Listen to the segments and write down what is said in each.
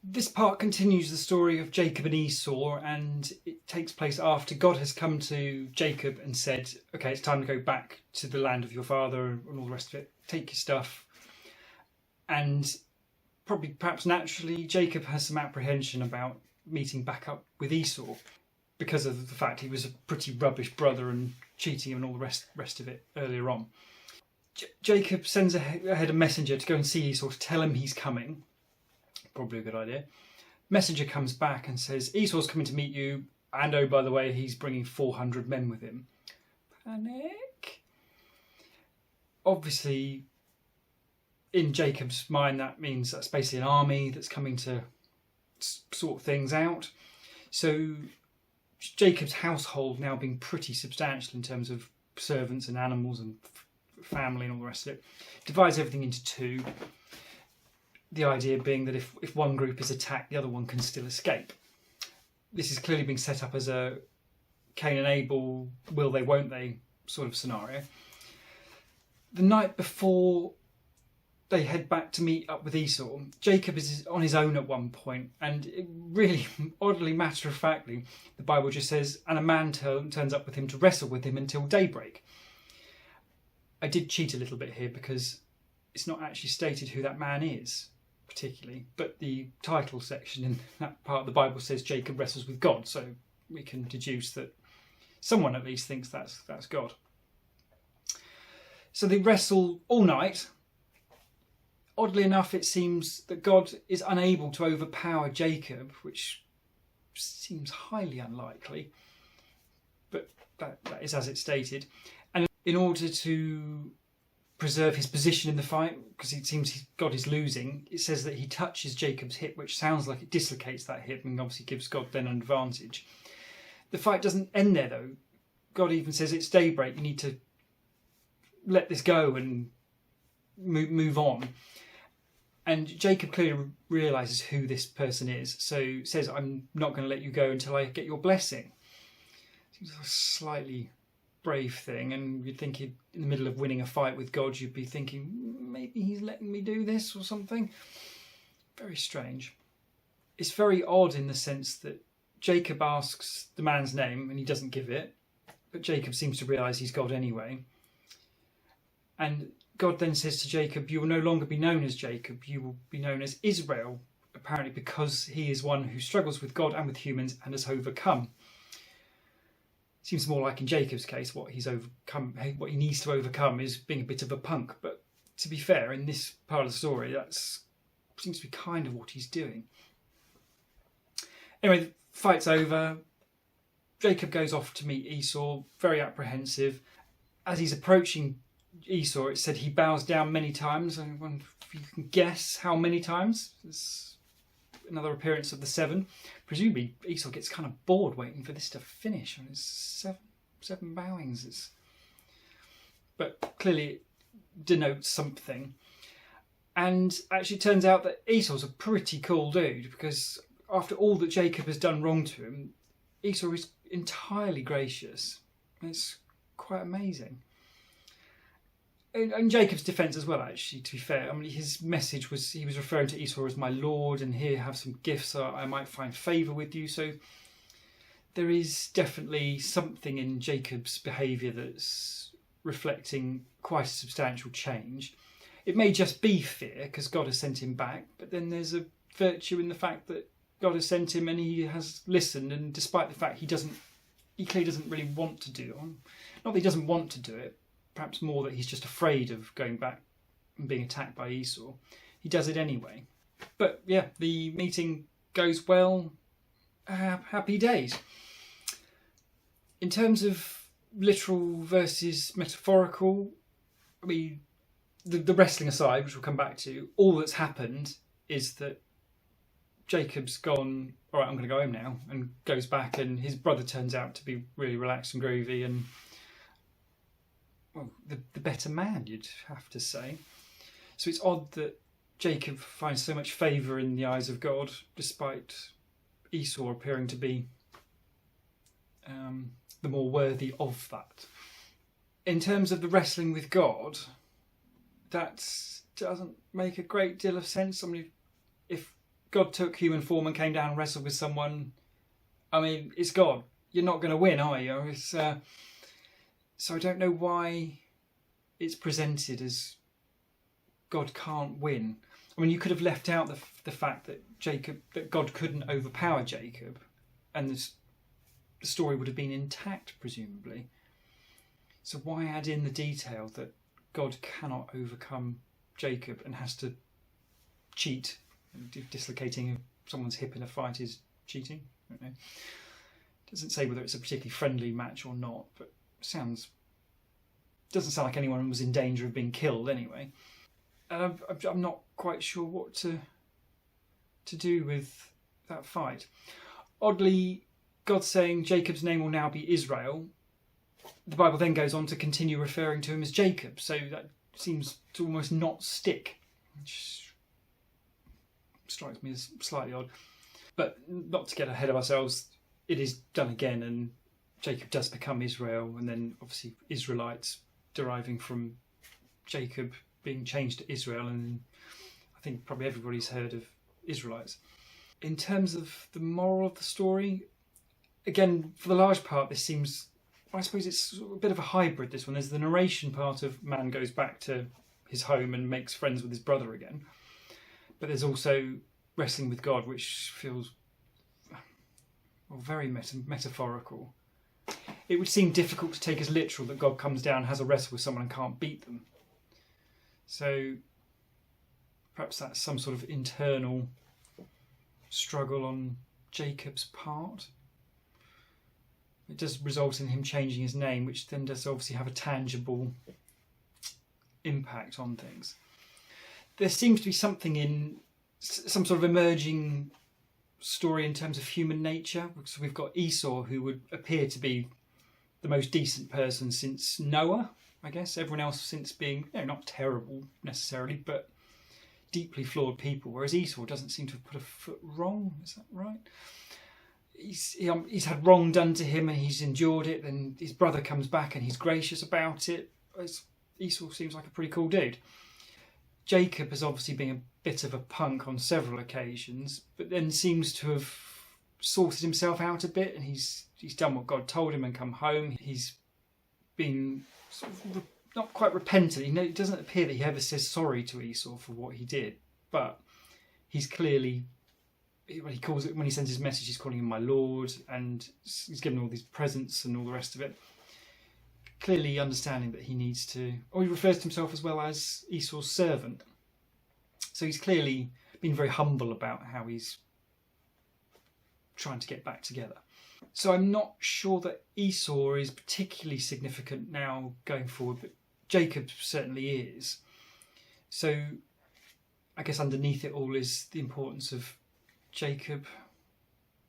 This part continues the story of Jacob and Esau, and it takes place after God has come to Jacob and said, okay, it's time to go back to the land of your father and all the rest of it. Take your stuff. And perhaps naturally, Jacob has some apprehension about meeting back up with Esau because of the fact he was a pretty rubbish brother and cheating him and all the rest of it earlier on. Jacob sends ahead a messenger to go and see Esau to tell him he's coming. Probably a good idea. Messenger comes back and says, Esau's coming to meet you, and oh, by the way, he's bringing 400 men with him. Panic. Obviously, in Jacob's mind, that means that's basically an army that's coming to sort things out. So Jacob's household now being pretty substantial in terms of servants and animals and family and all the rest of it, divides everything into two. The idea being that if one group is attacked, the other one can still escape. This is clearly being set up as a Cain and Abel, will they, won't they sort of scenario. The night before they head back to meet up with Esau, Jacob is on his own at one point, and it really, oddly matter-of-factly, the Bible just says, and a man turns up with him to wrestle with him until daybreak. I did cheat a little bit here because it's not actually stated who that man is, particularly, but the title section in that part of the Bible says Jacob wrestles with God, so we can deduce that someone at least thinks that's God. So they wrestle all night. Oddly enough, it seems that God is unable to overpower Jacob, which seems highly unlikely, but that is as it's stated. And in order to preserve his position in the fight, because it seems God is losing, it says that he touches Jacob's hip, which sounds like it dislocates that hip and obviously gives God then an advantage. The fight doesn't end there though. God even says it's daybreak, you need to let this go and move on. And Jacob clearly realises who this person is, so says, I'm not going to let you go until I get your blessing. Seems a slightly brave thing, and you'd think in the middle of winning a fight with God, you'd be thinking, maybe he's letting me do this or something. Very strange. It's very odd in the sense that Jacob asks the man's name and he doesn't give it, but Jacob seems to realise he's God anyway. And God then says to Jacob, you will no longer be known as Jacob, you will be known as Israel, apparently because he is one who struggles with God and with humans and has overcome. Seems more like in Jacob's case, what he's overcome, what he needs to overcome is being a bit of a punk. But to be fair, in this part of the story, that seems to be kind of what he's doing. Anyway, the fight's over. Jacob goes off to meet Esau, very apprehensive. As he's approaching Esau, it said he bows down many times. I wonder if you can guess how many times. It's another appearance of the 7. Presumably Esau gets kind of bored waiting for this to finish, and it's seven bowings. But clearly it denotes something. And actually it turns out that Esau's a pretty cool dude, because after all that Jacob has done wrong to him, Esau is entirely gracious. It's quite amazing. In Jacob's defence as well, actually, to be fair, I mean, his message was, he was referring to Esau as my lord, and here have some gifts so I might find favour with you. So there is definitely something in Jacob's behaviour that's reflecting quite a substantial change. It may just be fear, because God has sent him back, but then there's a virtue in the fact that God has sent him and he has listened, and despite the fact he clearly doesn't really want to do it. Not that he doesn't want to do it, perhaps more that he's just afraid of going back and being attacked by Esau. He does it anyway. But yeah, the meeting goes well. Happy days. In terms of literal versus metaphorical, I mean, the wrestling aside, which we'll come back to, all that's happened is that Jacob's gone, all right, I'm going to go home now, and goes back, and his brother turns out to be really relaxed and groovy and, well, the better man, you'd have to say. So it's odd that Jacob finds so much favour in the eyes of God, despite Esau appearing to be the more worthy of that. In terms of the wrestling with God, that doesn't make a great deal of sense. I mean, if God took human form and came down and wrestled with someone, I mean, it's God. You're not going to win, are you? So I don't know why it's presented as God can't win. I mean, you could have left out the fact that God couldn't overpower Jacob, and the story would have been intact, presumably. So why add in the detail that God cannot overcome Jacob and has to cheat? Dislocating someone's hip in a fight is cheating. I don't know. It doesn't say whether it's a particularly friendly match or not, but doesn't sound like anyone was in danger of being killed anyway. And I'm not quite sure what to do with that fight. Oddly, God saying Jacob's name will now be Israel, the Bible then goes on to continue referring to him as Jacob, so that seems to almost not stick, which strikes me as slightly odd. But not to get ahead of ourselves, it is done again, and Jacob does become Israel, and then obviously Israelites deriving from Jacob being changed to Israel, and I think probably everybody's heard of Israelites. In terms of the moral of the story, again, for the large part, this seems, I suppose it's a bit of a hybrid, this one. There's the narration part of man goes back to his home and makes friends with his brother again. But there's also wrestling with God, which feels very metaphorical. It would seem difficult to take as literal that God comes down, has a wrestle with someone and can't beat them. So perhaps that's some sort of internal struggle on Jacob's part. It does result in him changing his name, which then does obviously have a tangible impact on things. There seems to be something in some sort of emerging story in terms of human nature. So we've got Esau, who would appear to be the most decent person since Noah, I guess. Everyone else since being, not terrible necessarily, but deeply flawed people, whereas Esau doesn't seem to have put a foot wrong. Is that right? He's had wrong done to him and he's endured it, then his brother comes back and he's gracious about it. Esau seems like a pretty cool dude. Jacob has obviously been a bit of a punk on several occasions, but then seems to have sorted himself out a bit, and he's done what God told him and come home. He's been sort of not quite repentant. It doesn't appear that he ever says sorry to Esau for what he did, but he's clearly, when he sends his message, he's calling him my lord, and he's given all these presents and all the rest of it. Clearly understanding that he needs to, or he refers to himself as well as Esau's servant. So he's clearly been very humble about how he's trying to get back together. So I'm not sure that Esau is particularly significant now going forward, but Jacob certainly is. So I guess underneath it all is the importance of Jacob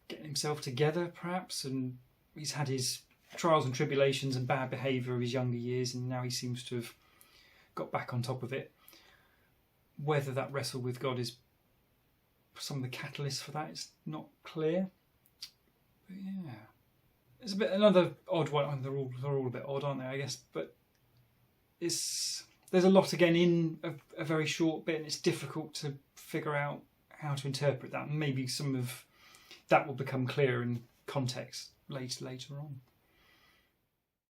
getting himself together, perhaps, and he's had his trials and tribulations and bad behaviour of his younger years, and now he seems to have got back on top of it. Whether that wrestle with God is some of the catalysts for that is not clear. But yeah, it's another odd one. They're all a bit odd, aren't they? I guess, but there's a lot again in a very short bit, and it's difficult to figure out how to interpret that. Maybe some of that will become clear in context later on.